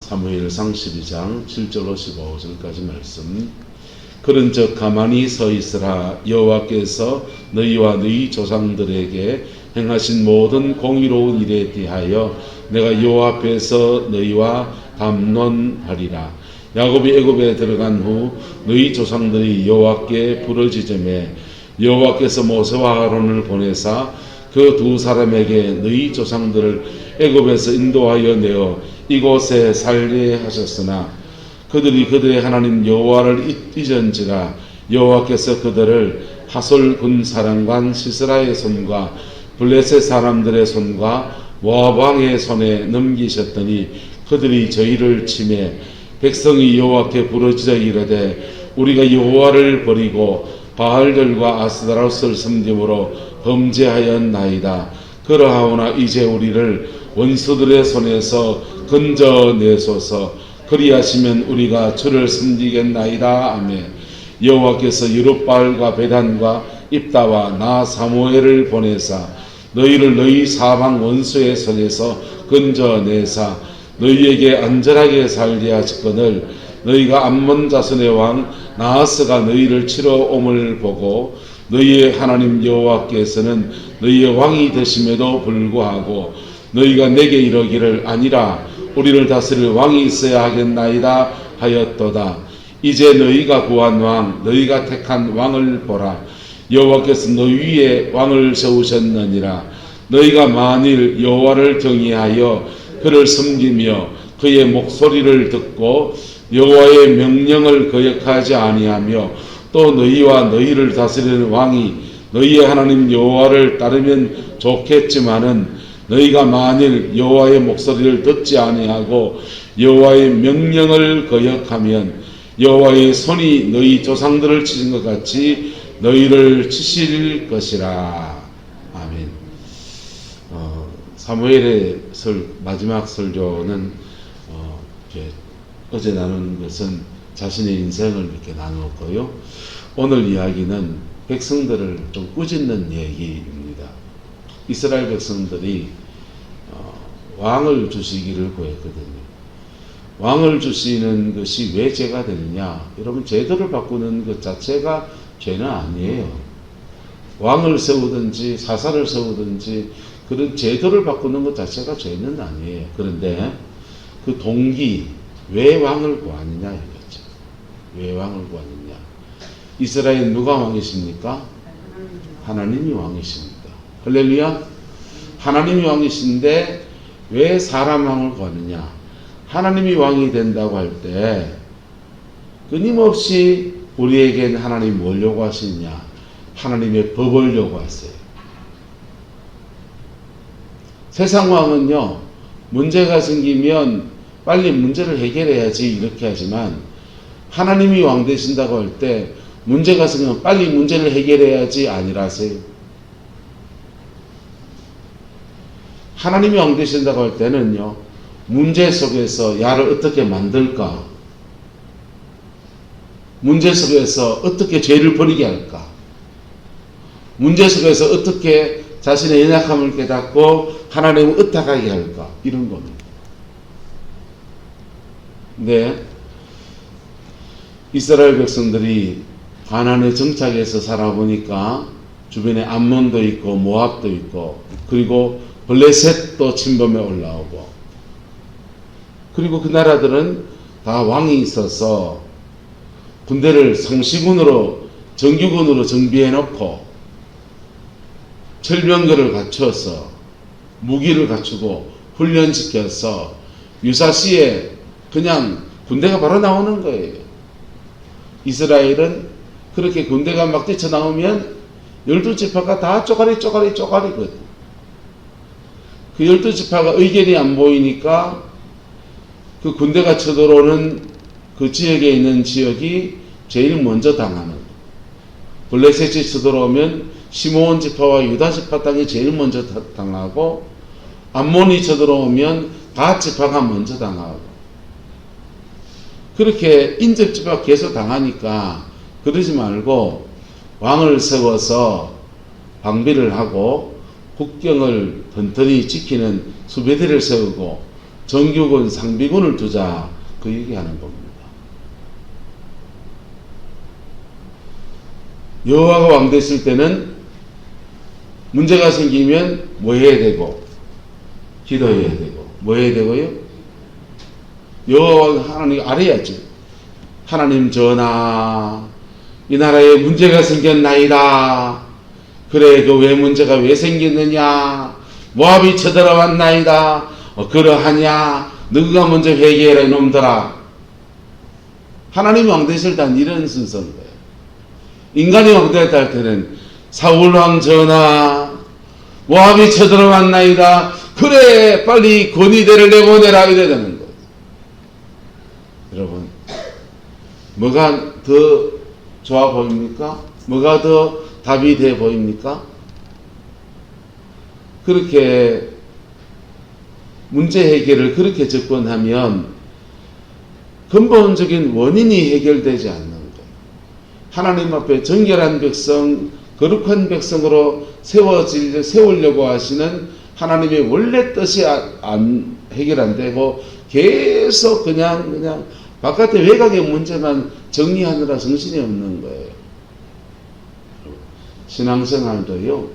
사무엘상 12장 7절로 15절까지 말씀. 그런즉 가만히 서 있으라. 여호와께서 너희와 너희 조상들에게 행하신 모든 공의로운 일에 대하여 내가 여호와 앞에서 너희와 담론하리라. 야곱이 애굽에 들어간 후 너희 조상들이 여호와께 부르짖음에 여호와께서 모세와 아론을 보내사 그 두 사람에게 너희 조상들을 애굽에서 인도하여 내어 이곳에 살게 하셨으나 그들이 그들의 하나님 여호와를 잊은지라 여호와께서 그들을 하솔 군 사령관 시스라의 손과 블레셋 사람들의 손과 모압 왕의 손에 넘기셨더니 그들이 저희를 치매 백성이 여호와께 부르짖어 이르되 우리가 여호와를 버리고 바알들과 아스타롯을 섬김으로 범죄하였나이다. 그러하오나 이제 우리를 원수들의 손에서 건져내소서. 그리하시면 우리가 주를 섬기겠나이다. 아멘. 여호와께서 여룹바알과 베단과 입다와 나 사무엘을 보내사 너희를 너희 사방 원수의 손에서 건져내사 너희에게 안전하게 살게 하시거늘 너희가 암몬 자손의 왕 나하스가 너희를 치러 옴을 보고 너희의 하나님 여호와께서는 너희의 왕이 되심에도 불구하고 너희가 내게 이르기를 아니라 우리를 다스릴 왕이 있어야 하겠나이다 하였도다. 이제 너희가 구한 왕 너희가 택한 왕을 보라. 여호와께서 너희 위에 왕을 세우셨느니라. 너희가 만일 여호와를 경외하여 그를 섬기며 그의 목소리를 듣고 여호와의 명령을 거역하지 아니하며 또 너희와 너희를 다스리는 왕이 너희의 하나님 여호와를 따르면 좋겠지만은 너희가 만일 여호와의 목소리를 듣지 아니하고 여호와의 명령을 거역하면 여호와의 손이 너희 조상들을 치신 것 같이 너희를 치실 것이라. 아멘. 사무엘의 마지막 설교는 어제 나눈 것은 자신의 인생을 이렇게 나누었고요. 오늘 이야기는 백성들을 좀 꾸짖는 얘기입니다. 이스라엘 백성들이 왕을 주시기를 구했거든요. 왕을 주시는 것이 왜 죄가 되느냐? 여러분, 제도를 바꾸는 것 자체가 죄는 아니에요. 왕을 세우든지 사사를 세우든지 그런 제도를 바꾸는 것 자체가 죄는 아니에요. 그런데 그 동기, 왜 왕을 구하느냐 이거죠. 왜 왕을 구하느냐? 이스라엘 누가 왕이십니까? 하나님이 왕이십니다. 할렐루야. 하나님이 왕이신데 왜 사람 왕을 구하느냐? 하나님이 왕이 된다고 할 때 끊임없이 우리에게는 하나님 뭘 요구하시느냐? 하나님의 법을 요구하세요. 세상 왕은요, 문제가 생기면 빨리 문제를 해결해야지 이렇게 하지만 하나님이 왕 되신다고 할 때 문제가 생기면 빨리 문제를 해결해야지 아니라세요. 하나님이 왕 되신다고 할 때는요, 문제 속에서 야를 어떻게 만들까? 문제 속에서 어떻게 죄를 버리게 할까? 문제 속에서 어떻게 자신의 연약함을 깨닫고 하나님을 의탁하게 할까? 이런 겁니다. 근데 이스라엘 백성들이 가나안의 정착에서 살아보니까 주변에 암몬도 있고 모압도 있고 그리고 블레셋도 침범에 올라오고 그리고 그 나라들은 다 왕이 있어서 군대를 성시군으로 정규군으로 정비해 놓고 철병거를 갖춰서 무기를 갖추고 훈련시켜서 유사시에 그냥 군대가 바로 나오는 거예요. 이스라엘은 그렇게 군대가 막 뛰쳐나오면 12지파가 다 쪼가리거든. 그 12지파가 의견이 안 보이니까 그 군대가 쳐들어오는 그 지역에 있는 지역이 제일 먼저 당하는. 블레셋이 쳐들어오면 시므온 지파와 유다 지파 땅이 제일 먼저 당하고 암몬이 쳐들어오면 갓 지파가 먼저 당하고 그렇게 인접지파 계속 당하니까 그러지 말고 왕을 세워서 방비를 하고 국경을 튼튼히 지키는 수비대를 세우고 정규군, 상비군을 두자, 그 얘기하는 겁니다. 여호와가 왕 되실 때는 문제가 생기면 뭐 해야 되고 기도해야 되고 뭐 해야 되고요? 여호와 하나님 알아야죠. 하나님 전하, 이 나라에 문제가 생겼나이다. 그래, 그 왜 문제가 왜 생겼느냐? 모압이 쳐들어왔나이다. 그러하냐? 너가 먼저 회개해라 이놈들아. 하나님이 왕 되실 때는 이런 순서인 거예요. 인간이 왕 되었다 할 때는 사울왕 전하, 모압이 쳐들어왔나이다. 그래, 빨리 권위대를 내보내라 이래야 되는 거예요. 여러분, 뭐가 더 좋아 보입니까? 뭐가 더 답이 돼 보입니까? 그렇게 문제 해결을 그렇게 접근하면 근본적인 원인이 해결되지 않는 거예요. 하나님 앞에 정결한 백성, 거룩한 백성으로 세우려고 하시는 하나님의 원래 뜻이 안 해결 안 되고 계속 그냥 바깥의 외곽의 문제만 정리하느라 정신이 없는 거예요. 신앙생활도요,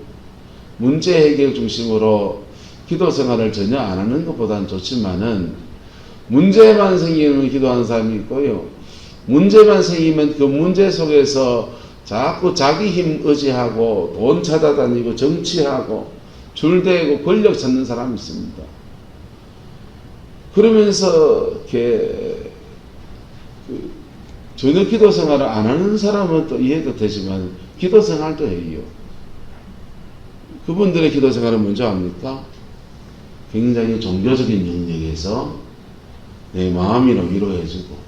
문제 해결 중심으로 기도 생활을 전혀 안 하는 것보다는 좋지만은, 문제만 생기면 기도하는 사람이 있고요, 문제만 생기면 그 문제 속에서 자꾸 자기 힘 의지하고 돈 찾아다니고 정치하고 줄대고 권력 찾는 사람이 있습니다. 그러면서 이렇게 전혀 기도 생활을 안 하는 사람은 또 이해도 되지만 기도 생활도 해요. 그분들의 기도 생활은 뭔지 압니까? 굉장히 종교적인 영역에서 내 마음이나 위로해주고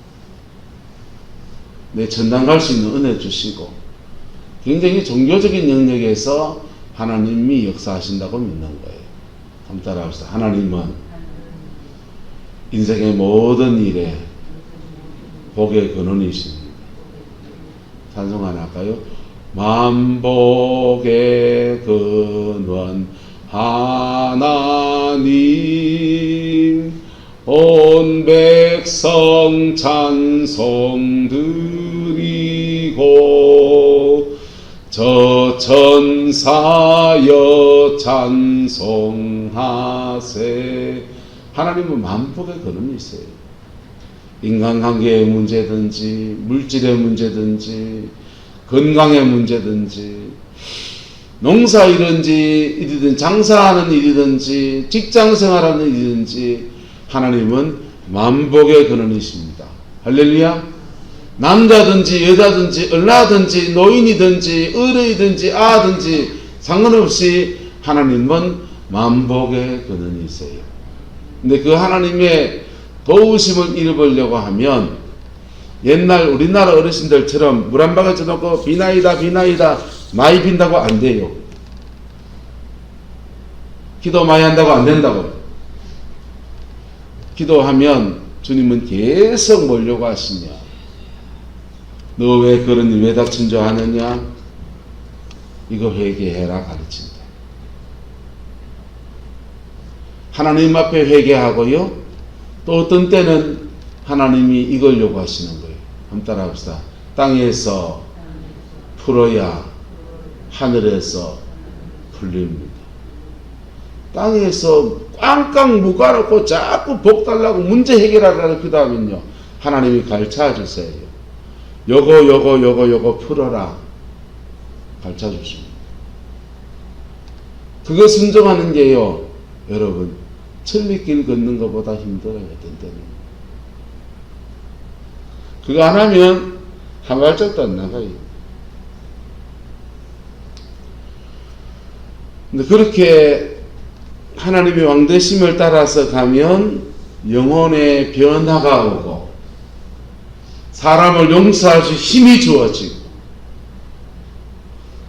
내 천당 갈 수 있는 은혜 주시고, 굉장히 종교적인 영역에서 하나님이 역사하신다고 믿는 거예요. 한번 따라합시다. 하나님은 인생의 모든 일에 복의 근원이십니다. 찬송 하나 할까요? 만복의 근원 하나님, 온 백성 찬송 드리고 저 천사여 찬송하세. 하나님은 만복의 근원이 있어요. 인간관계의 문제든지 물질의 문제든지 건강의 문제든지 농사일이든지 일이든 장사하는 일이든지 직장생활하는 일이든지 하나님은 만복의 근원이십니다. 할렐루야. 남자든지 여자든지 얼라든지 노인이든지 어른이든지 아든지 상관없이 하나님은 만복의 근원이세요. 근데 그 하나님의 도우심을 잃어버리려고 하면 옛날 우리나라 어르신들처럼 물 한 바가지 놓고 비나이다 많이 빈다고 안 돼요. 기도 많이 한다고 안 된다고. 기도하면 주님은 계속 뭐려고 하시냐? 너 왜 그런 일 왜 닥친 줄 아느냐? 이거 회개해라 가르친다. 하나님 앞에 회개하고요, 또 어떤 때는 하나님이 이걸 요구하시는 거예요. 한번 따라합시다. 땅에서 풀어야 하늘에서 풀립니다. 땅에서 꽝꽝 묶어놓고 자꾸 복 달라고 문제 해결하라고 기도하면요, 하나님이 가르쳐 주세요. 요거 풀어라 가르쳐 주십니다. 그거 순종하는 게요, 여러분, 천리길 걷는 것보다 힘들어요. 어떤 때는 그거 안 하면 한 발짝도 안 나가요. 근데 그렇게 하나님의 왕되심을 따라서 가면 영혼의 변화가 오고 사람을 용서할 수 힘이 주어지고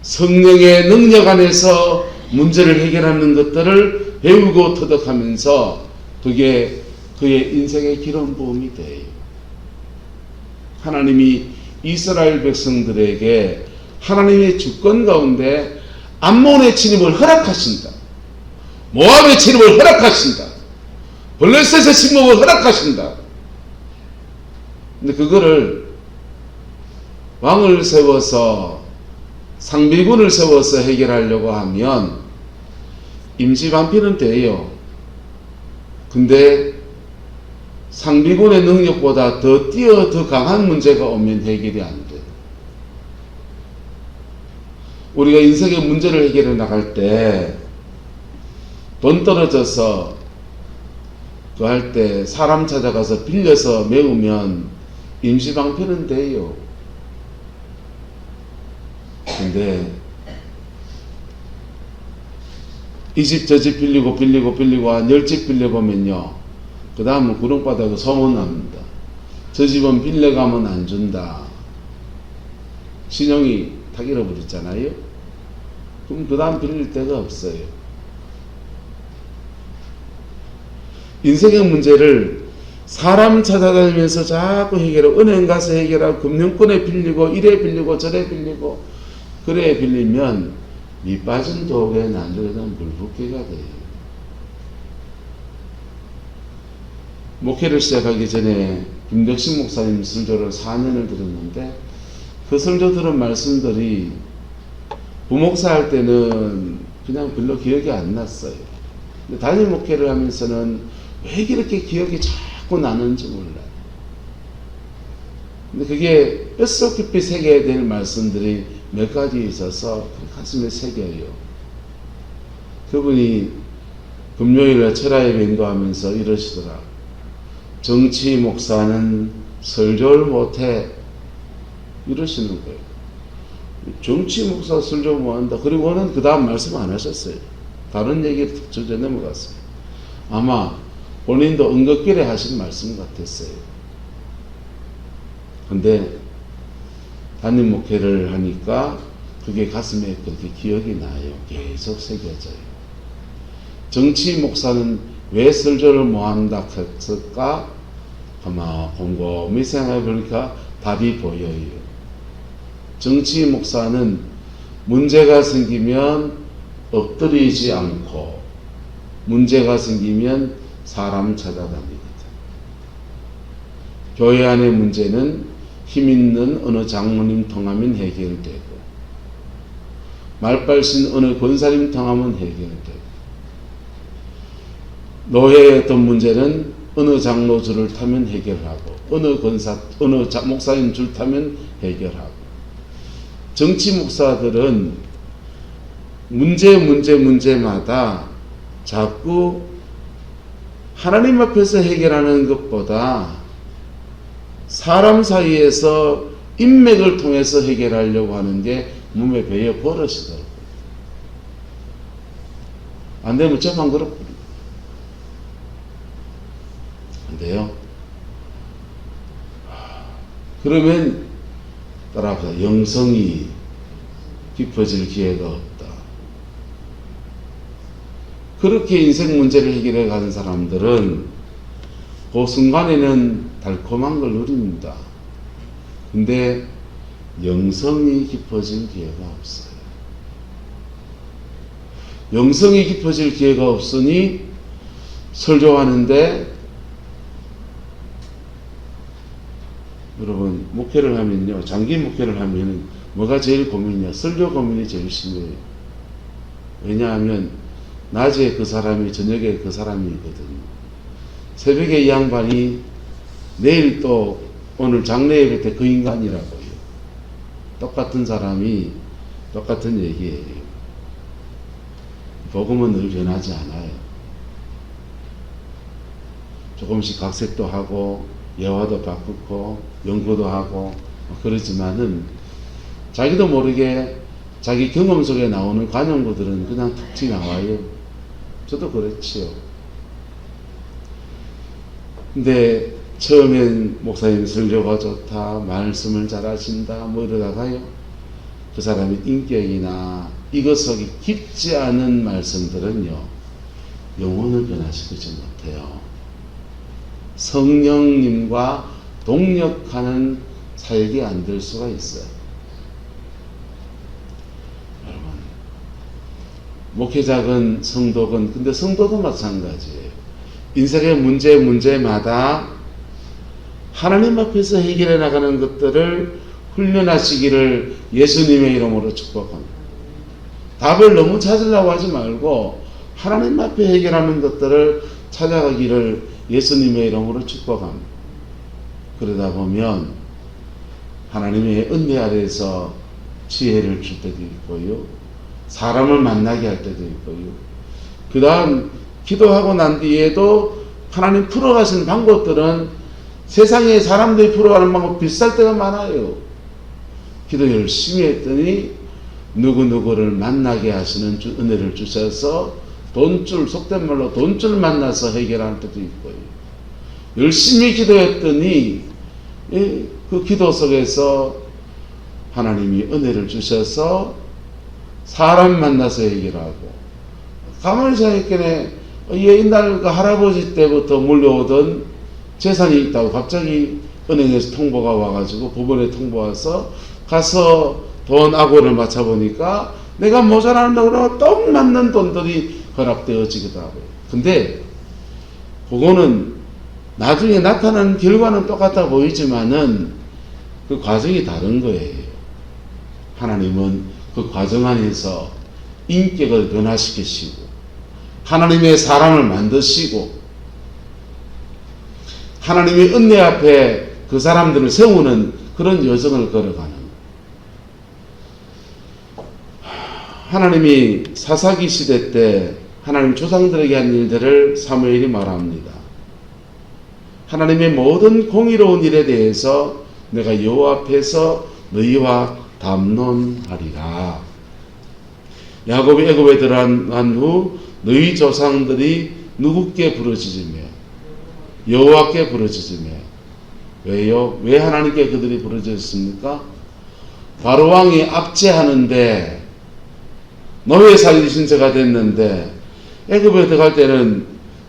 성령의 능력 안에서 문제를 해결하는 것들을 배우고 터득하면서 그게 그의 인생의 기름 부음이 돼요. 하나님이 이스라엘 백성들에게 하나님의 주권 가운데 암몬의 침입을 허락하신다. 모압의 침입을 허락하신다. 블레셋의 침묵을 허락하신다. 근데 그거를 왕을 세워서 상비군을 세워서 해결하려고 하면 임시방편은 돼요. 근데 상비군의 능력보다 더 강한 문제가 오면 해결이 안 돼. 우리가 인생의 문제를 해결해 나갈 때 돈 떨어져서 그 할 때 사람 찾아가서 빌려서 메우면 임시방편은 돼요. 근데 이 집 저 집 빌리고 한 10집 빌려보면요, 그 다음은 구렁바닥에 소문납니다. 저 집은 빌려가면 안 준다. 신용이 탁 잃어버렸잖아요. 그럼 그 다음 빌릴 데가 없어요. 인생의 문제를 사람 찾아다니면서 자꾸 해결하고, 은행 가서 해결하고, 금융권에 빌리고, 이래 빌리고 저래 빌리고, 그래 빌리면 밑 빠진 독에 난들어는 물붓기가 돼요. 목회를 시작하기 전에 김덕신 목사님 설교를 4년을 들었는데, 그 설교 들은 말씀들이 부목사 할 때는 그냥 별로 기억이 안 났어요. 근데 단임 목회를 하면서는 왜 이렇게 기억이 자꾸 나는지 몰라요. 근데 그게 뼛속 깊이 새겨야 될 말씀들이 몇 가지 있어서 가슴에 새겨요. 그분이 금요일에 철야에 인도하면서 이러시더라. 정치 목사는 설교를 못해. 이러시는 거예요. 정치 목사 설교 못한다. 그리고는 그 다음 말씀 안 하셨어요. 다른 얘기를 저저 넘어갔어요. 아마 본인도 은긋길에 하신 말씀 같았어요. 근데 담임 목회를 하니까 그게 가슴에 그렇게 기억이 나요. 계속 새겨져요. 정치 목사는 왜 설교를 못한다 했을까? 아마 곰곰이 생각해 보니까 답이 보여요. 정치 목사는 문제가 생기면 엎드리지 않고, 문제가 생기면 사람 찾아다니거든. 교회 안의 문제는 힘 있는 어느 장로님 통하면 해결되고, 말빨신 어느 권사님 통하면 해결되고, 노예의 어떤 문제는 어느 장로 줄을 타면 해결하고, 어느 목사님 줄 타면 해결하고. 정치 목사들은 문제마다 자꾸 하나님 앞에서 해결하는 것보다 사람 사이에서 인맥을 통해서 해결하려고 하는 게 몸에 배어 버릇이더라고요. 안 되면 저만 그렇고. 안 돼요? 그러면 따라합시다. 영성이 깊어질 기회가 없다. 그렇게 인생 문제를 해결해 가는 사람들은 그 순간에는 달콤한 걸 누립니다. 근데 영성이 깊어질 기회가 없어요. 영성이 깊어질 기회가 없으니 설교하는데, 여러분 목회를 하면요, 장기 목회를 하면 뭐가 제일 고민이냐? 설교 고민이 제일 심해요. 왜냐하면 낮에 그 사람이 저녁에 그 사람이거든요. 새벽에 이 양반이 내일 또 오늘 장례 예배 때 그 인간이라고요. 똑같은 사람이 똑같은 얘기예요. 복음은 늘 변하지 않아요. 조금씩 각색도 하고 예화도 바꾸고 연구도 하고 그러지만은 자기도 모르게 자기 경험 속에 나오는 관용구들은 그냥 툭 튀어나와요. 저도 그렇지요. 근데 처음엔 목사님 설교가 좋다, 말씀을 잘하신다 뭐 이러다가요, 그 사람의 인격이나 이것 속에 깊지 않은 말씀들은요 영혼을 변화시키지 못해요. 성령님과 동력하는 사역이 안 될 수가 있어요. 목회자건 성도건, 근데 성도도 마찬가지예요. 인생의 문제마다 하나님 앞에서 해결해 나가는 것들을 훈련하시기를 예수님의 이름으로 축복합니다. 답을 너무 찾으려고 하지 말고 하나님 앞에 해결하는 것들을 찾아가기를 예수님의 이름으로 축복합니다. 그러다 보면 하나님의 은혜 아래에서 지혜를 줄 때도 있고요, 사람을 만나게 할 때도 있고요, 그 다음 기도하고 난 뒤에도 하나님 풀어가시는 방법들은 세상에 사람들이 풀어가는 방법 비쌀 때가 많아요. 기도 열심히 했더니 누구누구를 만나게 하시는 은혜를 주셔서 돈줄, 속된 말로 돈줄 만나서 해결할 때도 있고요, 열심히 기도했더니 그 기도 속에서 하나님이 은혜를 주셔서 사람 만나서 해결하고, 가만히 생각했겠네. 옛날 그 할아버지 때부터 물려오던 재산이 있다고 갑자기 은행에서 통보가 와가지고, 법원에 통보 와서 가서 돈 악원을 맞춰보니까 내가 모자란다고 그러고 딱 맞는 돈들이 허락되어지기도 하고요. 근데 그거는 나중에 나타나는 결과는 똑같아 보이지만은 그 과정이 다른 거예요. 하나님은 그 과정 안에서 인격을 변화시키시고, 하나님의 사람을 만드시고, 하나님의 은혜 앞에 그 사람들을 세우는 그런 여정을 걸어가는, 하나님이 사사기 시대 때 하나님 조상들에게 한 일들을 사무엘이 말합니다. 하나님의 모든 공의로운 일에 대해서 내가 여호와 앞에서 너희와 담론하리라. 야곱이 애굽에 들어간 후 너희 조상들이 누구께 부르짖으며 여호와께 부르짖으며. 왜요? 왜 하나님께 그들이 부르짖었습니까? 바로 왕이 압제하는데 노예 살리 신세가 됐는데, 애굽에 들어갈 때는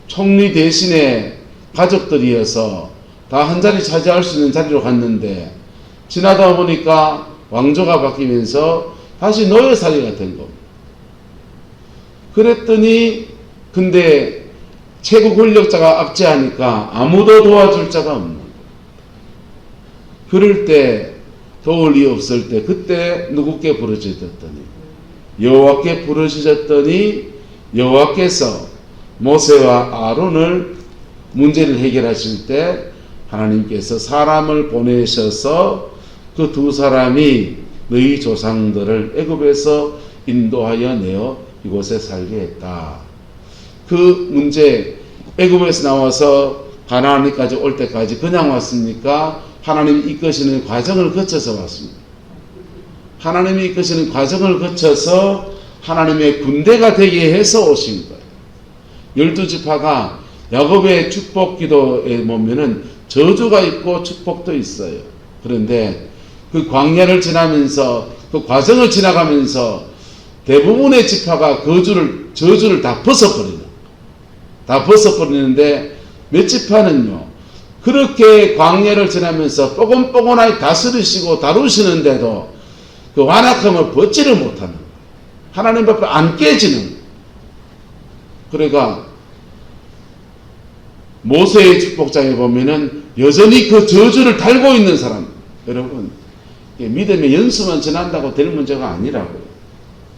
총리 대신에 가족들이어서 다 한 자리 차지할 수 있는 자리로 갔는데, 지나다 보니까 왕조가 바뀌면서 다시 노예 살리가 된 겁니다. 그랬더니 근데 최고 권력자가 압제하니까 아무도 도와줄 자가 없는 거예요. 그럴 때, 도울 리 없을 때, 그때 누구께 부르짖었더니 여호와께 부르짖었더니 여호와께서 모세와 아론을 문제를 해결하실 때 하나님께서 사람을 보내셔서 그 두 사람이 너희 조상들을 애굽에서 인도하여 내어 이곳에 살게 했다. 그 문제, 애굽에서 나와서 가나안까지 올 때까지 그냥 왔습니까? 하나님이 이끄시는 과정을 거쳐서 왔습니다. 하나님이 이끄시는 과정을 거쳐서 하나님의 군대가 되게 해서 오신 거예요. 12지파가 야곱의 축복 기도에 보면은 저주가 있고 축복도 있어요. 그런데 그 광야를 지나면서, 그 과정을 지나가면서 대부분의 지파가 저주를 다 벗어버리는데 몇 지파는요, 그렇게 광야를 지나면서 뽀근뽀근하게 다스리시고 다루시는데도 그 완악함을 벗지를 못하는, 하나님 앞에 안 깨지는. 그러니까 모세의 축복장에 보면은 여전히 그 저주를 달고 있는 사람. 여러분, 믿음의 연수만 지난다고 될 문제가 아니라고요.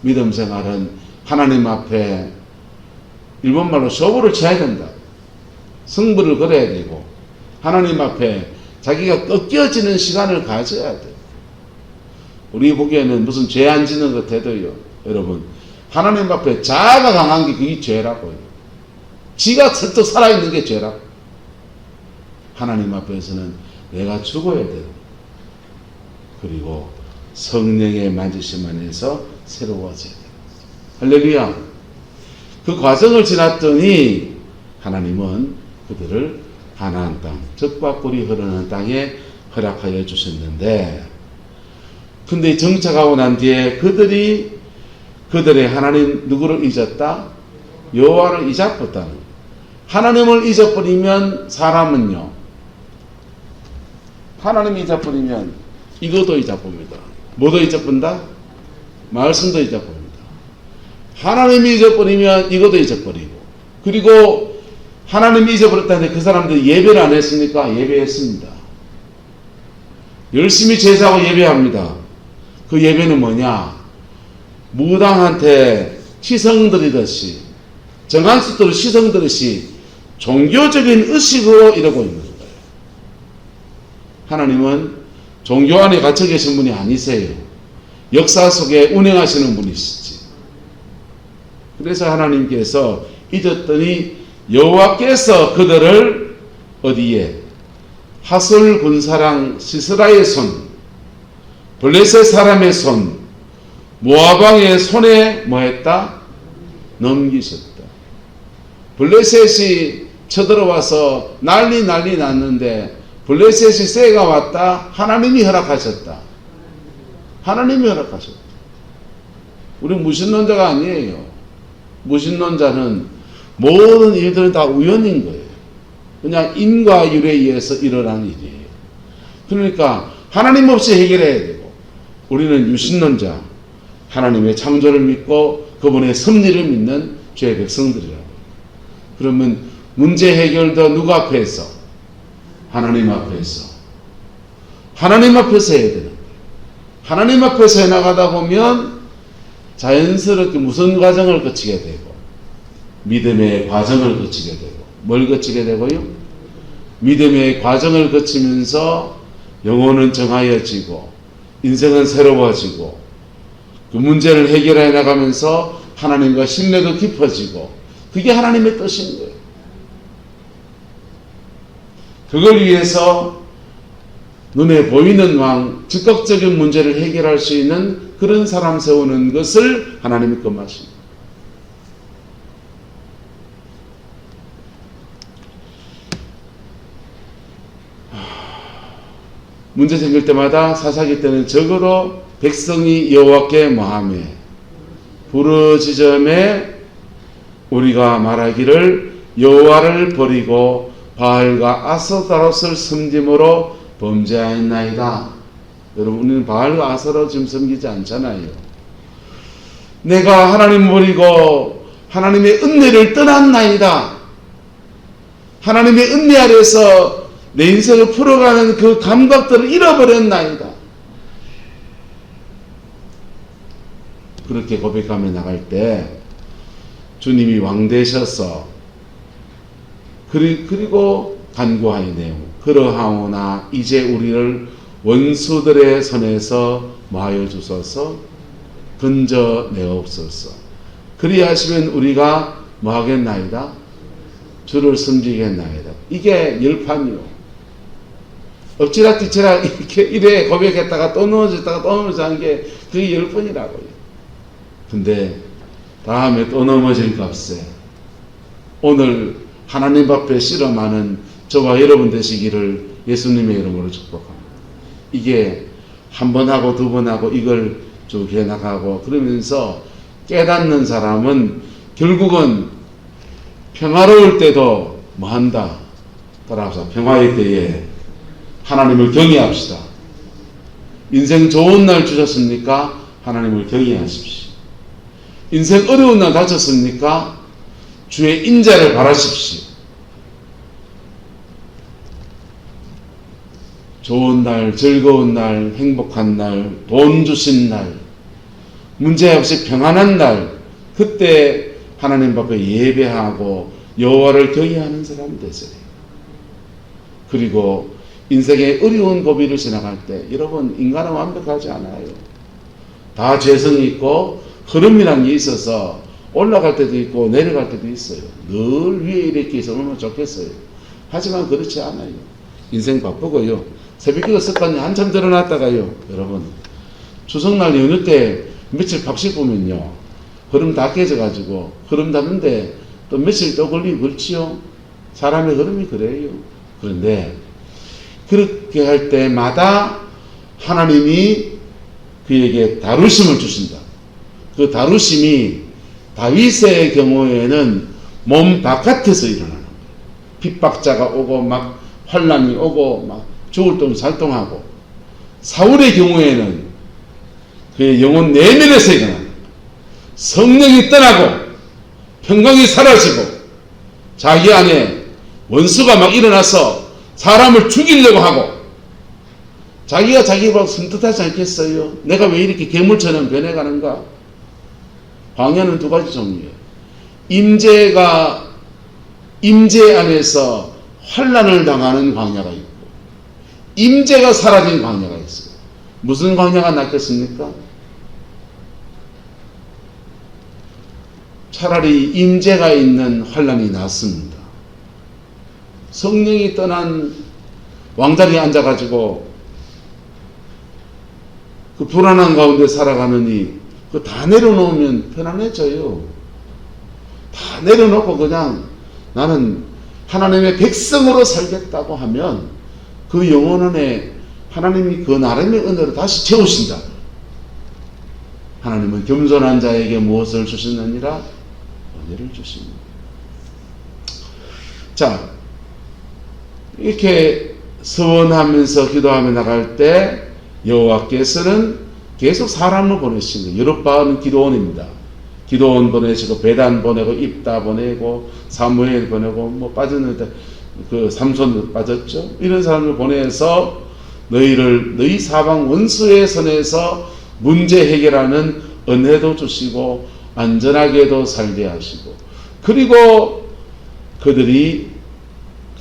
믿음 생활은 하나님 앞에 일본말로 쇼부를 쳐야 된다. 승부를 걸어야 되고, 하나님 앞에 자기가 꺾여지는 시간을 가져야 돼요. 우리 보기에는 무슨 죄 안 지는 것 같아도요, 여러분, 하나님 앞에 자아가 강한 게 그게 죄라고요. 지가 설득 살아있는 게 죄라고. 하나님 앞에서는 내가 죽어야 돼요. 그리고 성령의 만지심 안에서 새로워져야 돼요. 할렐루야. 그 과정을 지났더니 하나님은 그들을 가나안 땅, 젖과 꿀이 흐르는 땅에 허락하여 주셨는데, 근데 정착하고 난 뒤에 그들의 하나님 누구를 잊었다? 여호와를 잊어버렸다는 거예요. 하나님을 잊어버리면 사람은요, 하나님이 잊어버리면 이것도 잊어버립니다. 뭐도 잊어버린다? 말씀도 잊어버립니다. 하나님이 잊어버리면 이것도 잊어버리고, 그리고 하나님이 잊어버렸다는데 그 사람들이 예배를 안 했습니까? 예배했습니다. 열심히 제사하고 예배합니다. 그 예배는 뭐냐? 무당한테 시성드리듯이, 정한수도를 시성드리듯이 종교적인 의식으로 이러고 있는 거예요. 하나님은 종교 안에 갇혀 계신 분이 아니세요. 역사 속에 운행하시는 분이시지. 그래서 하나님께서 잊었더니 여호와께서 그들을 어디에? 하솔 군사랑 시스라의 손, 블레셋 사람의 손, 모압 왕의 손에 뭐했다? 넘기셨다. 블레셋이 쳐들어와서 난리 났는데 블레셋이 쇠가 왔다. 하나님이 허락하셨다. 하나님이 허락하셨다. 우리 무신론자가 아니에요. 무신론자는 모든 일들은 다 우연인 거예요. 그냥 인과율에 의해서 일어난 일이에요. 그러니까 하나님 없이 해결해야 되고, 우리는 유신론자, 하나님의 창조를 믿고 그분의 섭리를 믿는 죄의 백성들이라고. 그러면 문제 해결도 누구 앞에서? 하나님 앞에서. 하나님 앞에서 해야 되는 거예요. 하나님 앞에서 해나가다 보면 자연스럽게 무슨 과정을 거치게 되고, 믿음의 과정을 거치게 되고, 뭘 거치게 되고요? 믿음의 과정을 거치면서 영혼은 정하여지고 인생은 새로워지고 그 문제를 해결해 나가면서 하나님과 신뢰도 깊어지고, 그게 하나님의 뜻인 거예요. 그걸 위해서 눈에 보이는 왕, 즉각적인 문제를 해결할 수 있는 그런 사람 세우는 것을 하나님이 금하십니다. 문제 생길 때마다 사사기 때는 적어도 백성이 여호와께 뭐하며 부르짖음에 우리가 말하기를 여호와를 버리고 바알과 아스타롯을 섬김으로 범죄하였나이다. 여러분, 우리는 바알과 아스타롯 지금 섬기지 않잖아요. 내가 하나님 버리고 하나님의 은혜를 떠났나이다. 하나님의 은혜 아래서 내 인생을 풀어가는 그 감각들을 잃어버렸나이다. 그렇게 고백하며 나갈 때 주님이 왕 되셔서 그리고 간구하의 내용, 그러하오나 이제 우리를 원수들의 손에서 마여 주소서, 건져내옵소서. 그리하시면 우리가 뭐하겠나이다? 주를 섬기겠나이다. 이게 열판이요. 엎치락 뒤치락 이렇게 이래 고백했다가 또 넘어졌다가 또 넘어졌다는 게 그게 열판이라고요. 근데 다음에 또 넘어질 값에 오늘 하나님 앞에 실험하는 저와 여러분 되시기를 예수님의 이름으로 축복합니다. 이게 한 번 하고 두 번 하고 이걸 쭉 해나가고 그러면서 깨닫는 사람은 결국은 평화로울 때도 뭐 한다? 따라합시다. 평화의 때에 하나님을 경외합시다. 인생 좋은 날 주셨습니까? 하나님을 경외하십시오. 인생 어려운 날 다쳤습니까? 주의 인자를 바라십시오. 좋은 날, 즐거운 날, 행복한 날, 돈 주신 날, 문제 없이 평안한 날, 그때 하나님 앞에 예배하고 여호와를 경외하는 사람 되세요. 그리고 인생의 어려운 고비를 지나갈 때, 여러분, 인간은 완벽하지 않아요. 다 죄성이 있고 흐름이란 게 있어서 올라갈 때도 있고 내려갈 때도 있어요. 늘 위에 이렇게 있어 얼마나 좋겠어요. 하지만 그렇지 않아요. 인생 바쁘고요. 새벽기도 습관이 한참 들어놨다가요. 여러분, 추석날 연휴 때 며칠 박씩 보면요, 흐름 다 깨져가지고 흐름 닿는데 또 며칠 또 걸리고 그렇지요. 사람의 흐름이 그래요. 그런데 그렇게 할 때마다 하나님이 그에게 다루심을 주신다. 그 다루심이 다윗의 경우에는 몸 바깥에서 일어나는 거예요. 핍박자가 오고 막 환란이 오고 막 죽을 돈 살동하고, 사울의 경우에는 그의 영혼 내면에서 일어나는 거예요. 성령이 떠나고 평강이 사라지고 자기 안에 원수가 막 일어나서 사람을 죽이려고 하고 자기가 자기 보고 섬뜩하지 않겠어요? 내가 왜 이렇게 괴물처럼 변해가는가? 광야는 두 가지 종류예요. 임재 안에서 환난을 당하는 광야가 있고 임재가 사라진 광야가 있어요. 무슨 광야가 낫겠습니까? 차라리 임재가 있는 환난이 낫습니다. 성령이 떠난 왕자리에 앉아가지고 그 불안한 가운데 살아가느니 그 다 내려놓으면 편안해져요. 다 내려놓고 그냥 나는 하나님의 백성으로 살겠다고 하면 그 영혼 안에 하나님이 그 나름의 은혜로 다시 채우신다. 하나님은 겸손한 자에게 무엇을 주시느니라? 은혜를 주십니다. 자, 이렇게 서원하면서 기도하며 나갈 때 여호와께서는 계속 사람을 보내신 거예요. 여룻바은 기도원입니다. 기도원 보내시고 베단 보내고 입다 보내고 사무엘 보내고 뭐 빠졌는데 그 삼손 빠졌죠. 이런 사람을 보내서 너희 사방 원수의 손에서 문제 해결하는 은혜도 주시고 안전하게도 살게 하시고 그리고 그들이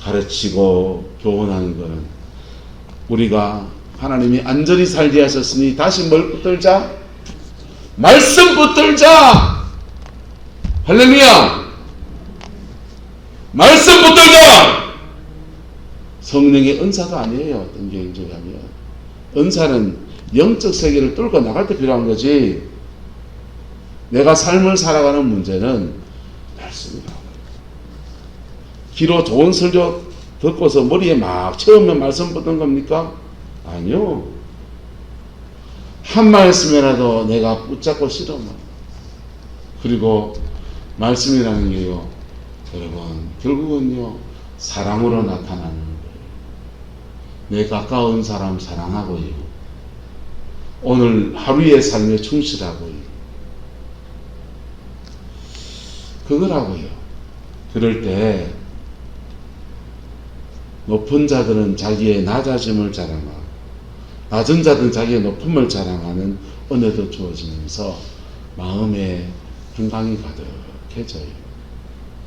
가르치고 교훈하는 것은 우리가 하나님이 안전히 살게 하셨으니 다시 뭘 붙들자? 말씀 붙들자! 할렐루야! 말씀 붙들자! 성령의 은사도 아니에요. 어떤 개인적으로 하면 은사는 영적 세계를 뚫고 나갈 때 필요한 거지. 내가 삶을 살아가는 문제는 말씀이다. 귀로 좋은 설교 듣고서 머리에 막 채우면 말씀 붙는 겁니까? 아니요. 한 말씀이라도 내가 붙잡고 실어놔. 그리고 말씀이라는 게요, 여러분, 결국은요, 사랑으로 나타나는 거예요. 내 가까운 사람 사랑하고요. 오늘 하루의 삶에 충실하고요. 그거라고요. 그럴 때 높은 자들은 자기의 낮아짐을 자랑하고 낮은 자들은 자기의 높음을 자랑하는 은혜도 주어지면서 마음에 평강이 가득해져요.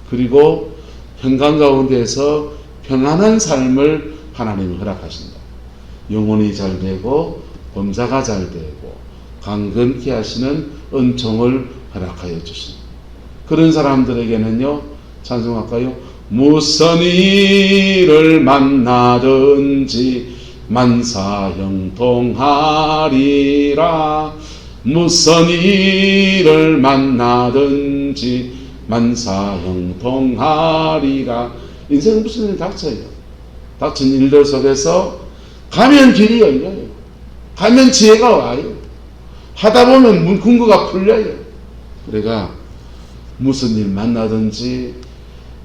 그리고 평강 가운데에서 평안한 삶을 하나님이 허락하신다. 영혼이 잘 되고 범사가 잘 되고 강건케 하시는 은총을 허락하여 주신다. 그런 사람들에게는요, 찬송할까요? 무슨 일을 만나든지 만사형통하리라. 무슨 일을 만나든지 만사형통하리라. 인생은 무슨 일이 닥쳐요. 닥친 일들 속에서 가면 길이 열려요. 가면 지혜가 와요. 하다 보면 궁구가 풀려요. 그래가 무슨 일 만나든지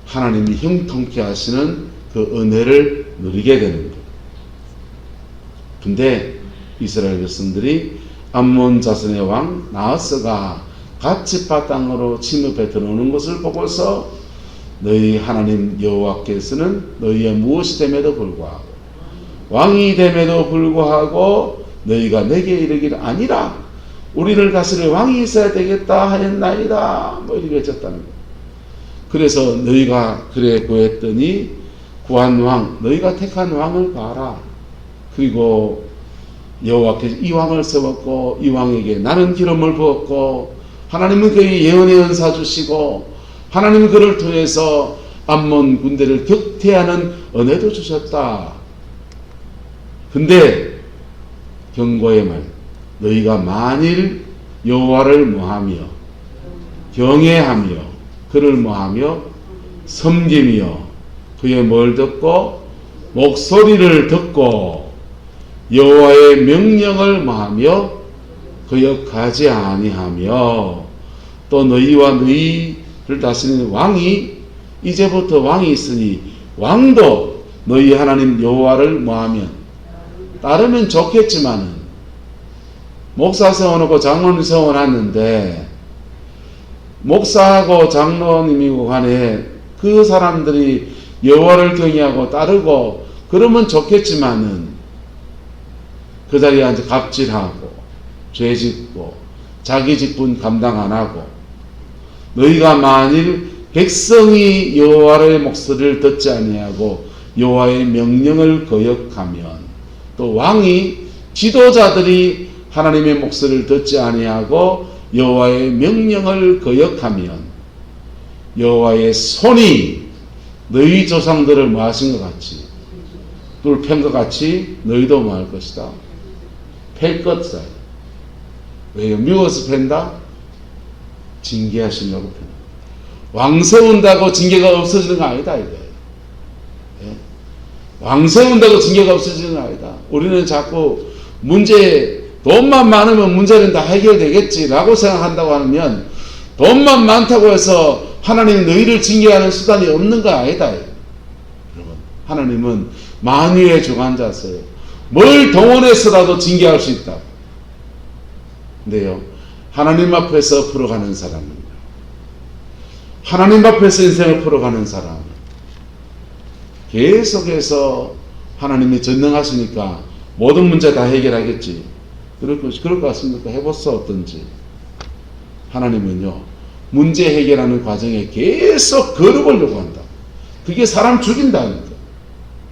하나님이 형통케 하시는 그 은혜를 누리게 되는 거예요. 근데 이스라엘 백성들이 암몬 자손의 왕 나하스가 갓집바 땅으로 침입해 들어오는 것을 보고서 너희 하나님 여호와께서는 너희의 무엇이 됨에도 불구하고 왕이 됨에도 불구하고 너희가 내게 이르기를 아니라 우리를 다스릴 왕이 있어야 되겠다 하였나이다. 뭐 이렇게 했었다는 거예요. 그래서 너희가 그래 구했더니 구한 왕, 너희가 택한 왕을 봐라. 그리고 여호와께서 이 왕을 세웠고 이 왕에게 나는 기름을 부었고 하나님은 그에게 예언의 은사 주시고 하나님은 그를 통해서 암몬 군대를 격퇴하는 은혜도 주셨다. 근데 경고의 말, 너희가 만일 여호와를 뭐하며 경외하며 그를 뭐하며 섬기며 그의 뭘 듣고 목소리를 듣고 여호와의 명령을 뭐하며 거역하지 아니하며 또 너희와 너희를 다스리는 왕이 이제부터 왕이 있으니 왕도 너희 하나님 여호와를 뭐하면 따르면 좋겠지만은 목사 세워놓고 장로님 세워놨는데 목사하고 장로님이고 간에 그 사람들이 여호와를 경외하고 따르고 그러면 좋겠지만은 그 자리에 앉아 갑질하고 죄짓고 자기 직분 감당 안 하고 너희가 만일 백성이 여호와의 목소리를 듣지 아니하고 여호와의 명령을 거역하면 또 왕이 지도자들이 하나님의 목소리를 듣지 아니하고 여호와의 명령을 거역하면 여호와의 손이 너희 조상들을 뭐 하신 것 같이 뚫팬 것 같이 너희도 뭐 할 것이다 팰 것이다. 왜요? 미워서 팬다? 징계하시려고 팬다. 왕 세운다고 징계가 없어지는 거 아니다 이거예요. 예? 왕 세운다고 징계가 없어지는 거 아니다. 우리는 자꾸 돈만 많으면 문제는 다 해결되겠지라고 생각한다고 하면 돈만 많다고 해서 하나님 너희를 징계하는 수단이 없는 거 아니다. 여러분, 하나님은 만유의 주관자세요. 뭘 동원해서라도 징계할 수 있다. 근데요, 하나님 앞에서 풀어가는 사람입니다. 하나님 앞에서 인생을 풀어가는 사람. 계속해서 하나님이 전능하시니까 모든 문제 다 해결하겠지. 그럴 것 같습니까? 해보소 어떤지. 하나님은요, 문제 해결하는 과정에 계속 거룩을 요구한다. 그게 사람 죽인다니까.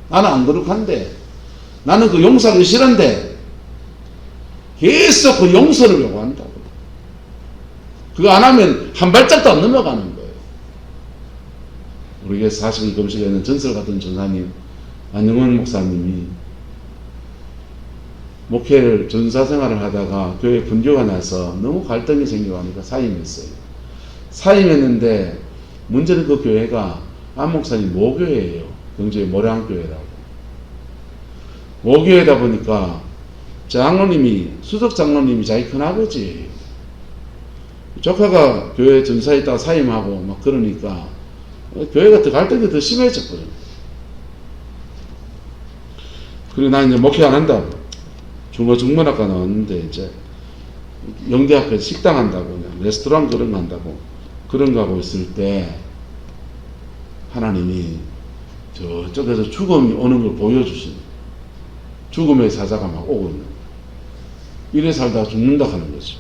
나는 안 거룩한데, 나는 그 용서하기 싫은데, 계속 그 용서를 요구한다고. 그거 안 하면 한 발짝도 안 넘어가는 거예요. 우리 교회 40일 금식에 있는 전설 같은 전사님, 안영원 목사님이 목회를 전사 생활을 하다가 교회 분교가 나서 너무 갈등이 생기고 하니까 사임했어요. 사임했는데 문제는 그 교회가 안 목사님 모교회예요. 경주의 모량교회라고. 모교회다 보니까 장로님이 수석 장로님이 자기 큰아버지예요. 조카가 교회 전사에 있다가 사임하고 막 그러니까 교회가 더 갈등이 더 심해졌거든요. 그리고 난 이제 목회 안 한다고. 중고중문학과 나왔는데 이제 영대 앞에 식당 한다고 그냥 레스토랑 그런 거 한다고 그런 거 하고 있을 때 하나님이 저쪽에서 죽음이 오는 걸 보여주시는 죽음의 사자가 막 오고 있는 이래 살다가 죽는다 하는 거죠.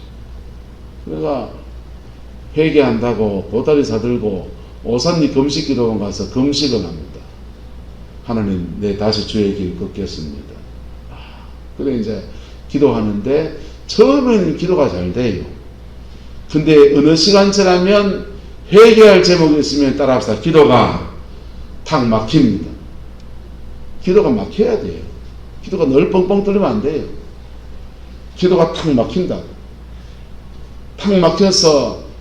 그래가 회개한다고 보따리 사들고 오산리 금식기도원 가서 금식을 합니다. 하나님 내 다시 주의 길 걷겠습니다. 그래 이제 기도하는데 처음에는 기도가 잘 돼요. 근데 어느 시간 지나면 회개할 제목이 있으면 따라합시다. 기도가 탁 막힙니다. 기도가 막혀야 돼요. 기도가 늘 뻥뻥 뚫리면 안 돼요. 기도가 탁 막힌다. 탁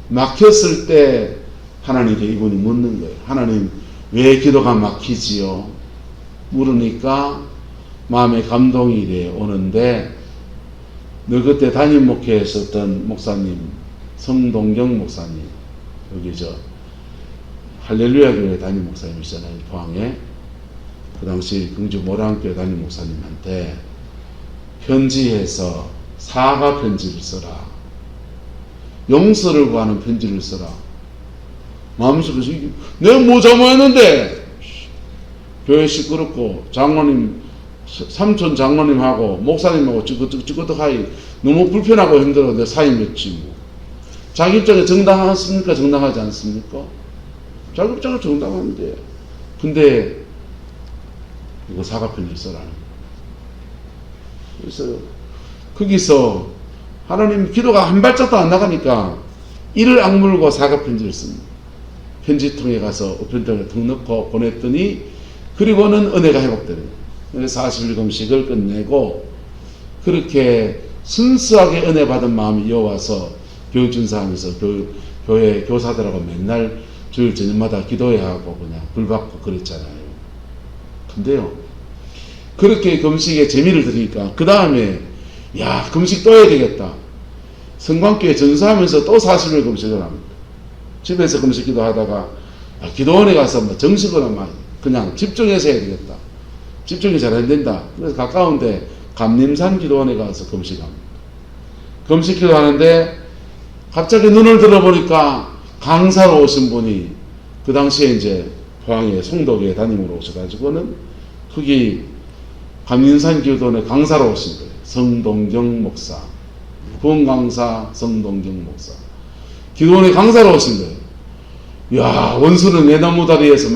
막혔을 때 하나님께 이분이 묻는 거예요. 하나님 왜 기도가 막히지요? 물으니까 마음에 감동이 이래 오는데 너 그때 담임 목회했었던 목사님 성동경 목사님 여기 할렐루야 교회 담임 목사님이잖아요. 포항에 그 당시 경주 모량교회 담임 목사님한테 편지해서 사과 편지를 써라. 용서를 구하는 편지를 써라. 마음속에서 내가 뭐 잘못했는데 교회 시끄럽고 장로님 삼촌 장로님하고 목사님하고 찌끄덕하이 너무 불편하고 힘들어 내가 사임했지 뭐. 자기 입장에 정당하십니까? 정당하지 않습니까? 자기 입장에 정당한데 근데 이거 사과편지를 써라는 그래서 거기서 하나님 기도가 한 발짝도 안 나가니까 이를 악물고 사과편지를 씁니다. 편지통에 가서 우편통에 턱 넣고 보냈더니 그리고는 은혜가 회복되는 그래서 40일 금식을 끝내고 그렇게 순수하게 은혜 받은 마음이 이어와서 교육준사하면서 교회 교사들하고 맨날 주일 저녁마다 기도해야 하고 그냥 불 받고 그랬잖아요. 근데요 그렇게 금식에 재미를 들으니까 그 다음에 야 금식 또 해야 되겠다. 성광교회 전사하면서 또 40일 금식을 합니다. 집에서 금식 기도하다가 기도원에 가서 뭐 정식으로 막 그냥 집중해서 해야 되겠다. 집중이 잘 안 된다. 그래서 가까운데 감림산 기도원에 가서 금식합니다. 금식 기도하는데 갑자기 눈을 들어보니까 강사로 오신 분이 그 당시에 이제 포항에 송도교회 담임으로 오셔가지고는 거기 감인산 교도원의 강사로 오신 거예요. 성동경 목사, 구원강사 성동경 목사, 기도원의 강사로 오신 거예요. 야, 원수는 내 나무다리에서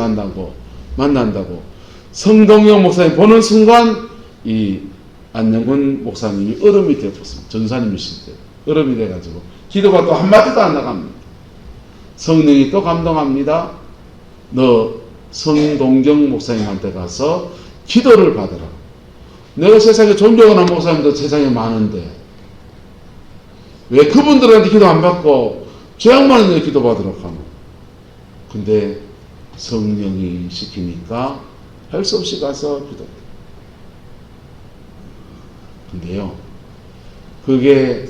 만난다고 성동경 목사님 보는 순간 이 안영훈 목사님이 얼음이 되었습니다. 전사님이실 때 얼음이 돼가지고 기도가 또 한마디도 안 나갑니다. 성령이 또 감동합니다. 너 성동경 목사님한테 가서 기도를 받으라. 내가 세상에 존경하는 목사님도 세상에 많은데 왜 그분들한테 기도 안 받고 저 양반한테 기도 받으라고 하노? 근데 성령이 시키니까 할 수 없이 가서 기도. 근데요, 그게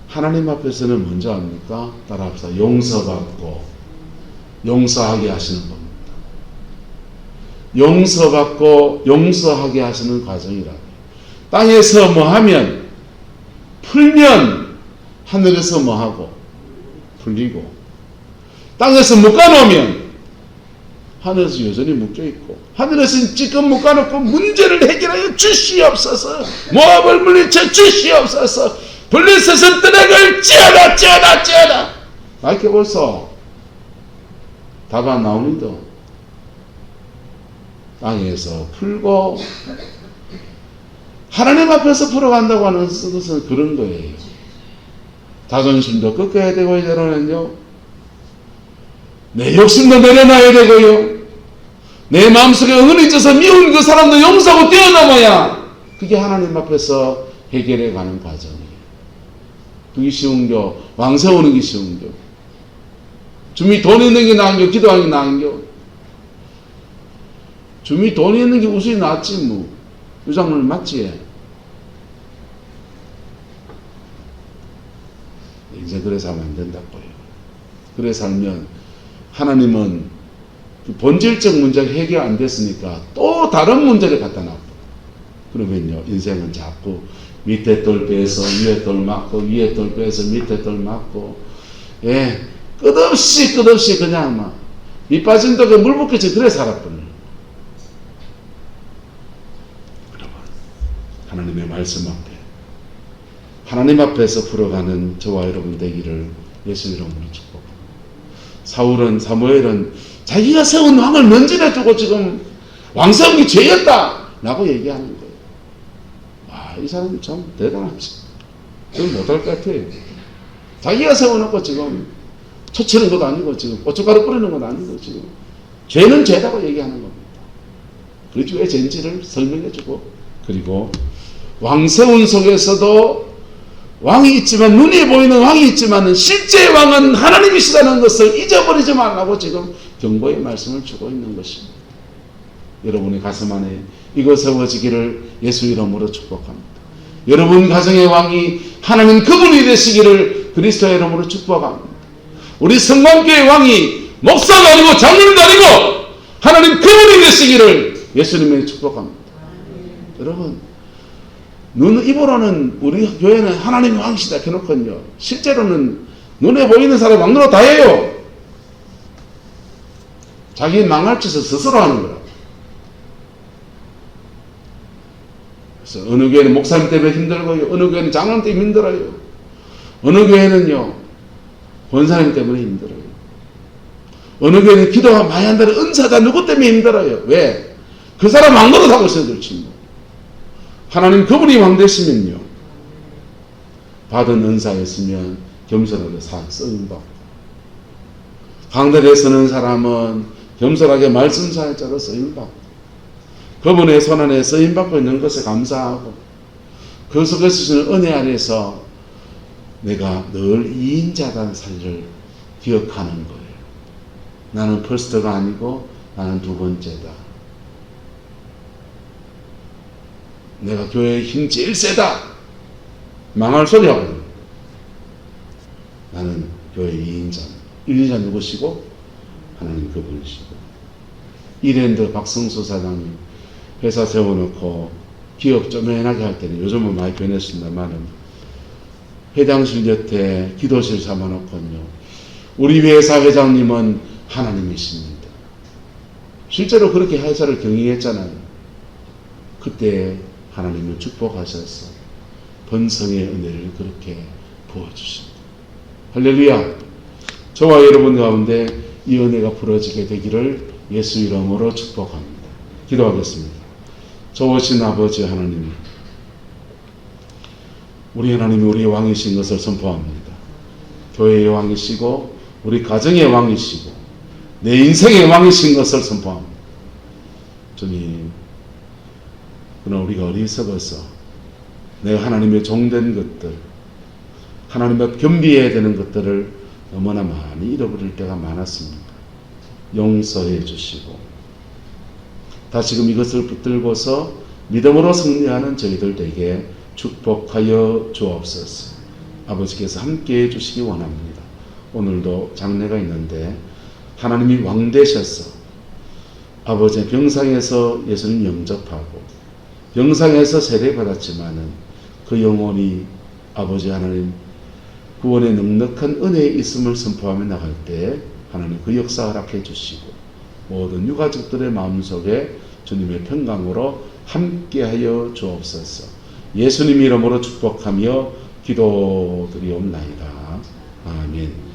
하나님 앞에서는 먼저 합니까? 따라합시다. 용서받고 용서하게 하시는 겁니다. 용서받고 용서하게 하시는 과정이라고. 땅에서 뭐 하면 풀면 하늘에서 뭐 하고 풀리고, 땅에서 묶어놓으면 하늘에서 여전히 묶여있고, 하늘에서 지금 묶어놓고 문제를 해결하여 주시옵소서, 모압을 물리쳐 주시옵소서, 블레셋은 뜨내걸 찌어라. 이렇게 벌써 답 안 나옵니다. 땅에서 풀고 하나님 앞에서 풀어간다고 하는 것은 그런 거예요. 자존심도 꺾어야 되고, 이제는요 내 욕심도 내려놔야 되고요, 내 마음속에 은이 져서 미운 그 사람도 용서하고 뛰어넘어야 그게 하나님 앞에서 해결해 가는 과정이에요. 그게 쉬운겨? 왕 세우는 게 쉬운겨? 주미 돈 있는 게 나은겨? 기도하는 게 나은겨? 주미 돈 있는 게 우선이 낫지 뭐. 유장물 맞지? 이제 그래 살면 안 된다고요. 그래 살면 하나님은 본질적 문제가 해결 안 됐으니까 또 다른 문제를 갖다 놔. 그러면요, 인생은 자꾸 밑에 돌 빼서 위에 돌 맞고, 위에 돌 빼서 밑에 돌 맞고, 예, 끝없이 그냥 막 밑 빠진 독에 물 붓듯이 그래 살았거든요. 여러분, 하나님의 말씀 앞에, 하나님 앞에서 풀어가는 저와 여러분 되기를 예수 이름으로 축복합니다. 사무엘은 자기가 세운 왕을 면전에 두고 지금 왕 세운 게 죄였다 라고 얘기하는 거예요. 와, 이 사람이 참 대단하지. 그건 못할 것 같아요. 자기가 세워놓고 지금 초치는 것도 아니고, 지금 고춧가루 뿌리는 것도 아니고, 지금 죄는 죄다고 얘기하는 겁니다. 그래서 왜 죄인지를 설명해주고, 그리고 왕 세운 속에서도 왕이 있지만, 눈에 보이는 왕이 있지만 실제 왕은 하나님이시다는 것을 잊어버리지 말라고 지금 경고의 말씀을 주고 있는 것입니다. 여러분의 가슴 안에 이거 세워지기를 예수 이름으로 축복합니다. 여러분 가정의 왕이 하나님 그분이 되시기를 그리스도 이름으로 축복합니다. 우리 성광교회 왕이 목사가 아니고 장로님도 아니고 하나님 그분이 되시기를 예수님의 축복합니다. 여러분, 입으로는 우리 교회는 하나님이 왕이시다 해놓거든요. 실제로는 눈에 보이는 사람 왕노로 다 해요. 자기 망할 짓을 스스로 하는 거라고. 그래서 어느 교회는 목사님 때문에 힘들고요, 어느 교회는 장로님 때문에 힘들어요, 어느 교회는요 권사님 때문에 힘들어요, 어느 교회는 기도가 많이 한다는 은사자 누구 때문에 힘들어요. 왜? 그 사람 왕노릇 하고 있어요. 그렇지 뭐. 하나님 그분이 왕 되시면요, 받은 은사였으면 겸손하게 쓰임받고, 강단에 서는 사람은 겸손하게 말씀 사역자로 쓰임받고, 그분의 손안에 쓰임받고 있는 것에 감사하고, 그 속에서 주시는 은혜 아래서 내가 늘 2인자라는 사실을 기억하는 거예요. 나는 퍼스트가 아니고 나는 두 번째다. 내가 교회의 힘 제일 세다 망할 소리 하거든요. 나는 교회의 2인자. 1인자 누구시고? 하나님 그분이시고. 이랜드 박성수 사장님 회사 세워놓고 기업 쪼맨하게 할 때는, 요즘은 많이 변했습니다만은, 회장실 옆에 기도실 삼아놓거든요. 우리 회사 회장님은 하나님이십니다. 실제로 그렇게 회사를 경영했잖아요. 그때 하나님은 축복하셔서 번성의 은혜를 그렇게 부어주십니다. 할렐루야. 저와 여러분 가운데 이 은혜가 부러지게 되기를 예수 이름으로 축복합니다. 기도하겠습니다. 좋으신 아버지 하나님, 우리 하나님이 우리의 왕이신 것을 선포합니다. 교회의 왕이시고 우리 가정의 왕이시고 내 인생의 왕이신 것을 선포합니다. 주님, 그러나 우리가 어리석어서 내가 하나님의 종된 것들, 하나님 앞 겸비해야 되는 것들을 너무나 많이 잃어버릴 때가 많았습니다. 용서해 주시고 다시금 이것을 붙들고서 믿음으로 승리하는 저희들 되게 축복하여 주옵소서. 아버지께서 함께해 주시기 원합니다. 오늘도 장례가 있는데 하나님이 왕 되셔서 아버지의 병상에서 예수님 영접하고 병상에서 세례받았지만은 그 영혼이 아버지 하나님 구원의 넉넉한 은혜에 있음을 선포하며 나갈 때 하나님 그 역사 허락해 주시고 모든 유가족들의 마음속에 주님의 평강으로 함께하여 주옵소서. 예수님 이름으로 축복하며 기도드리옵나이다. 아멘.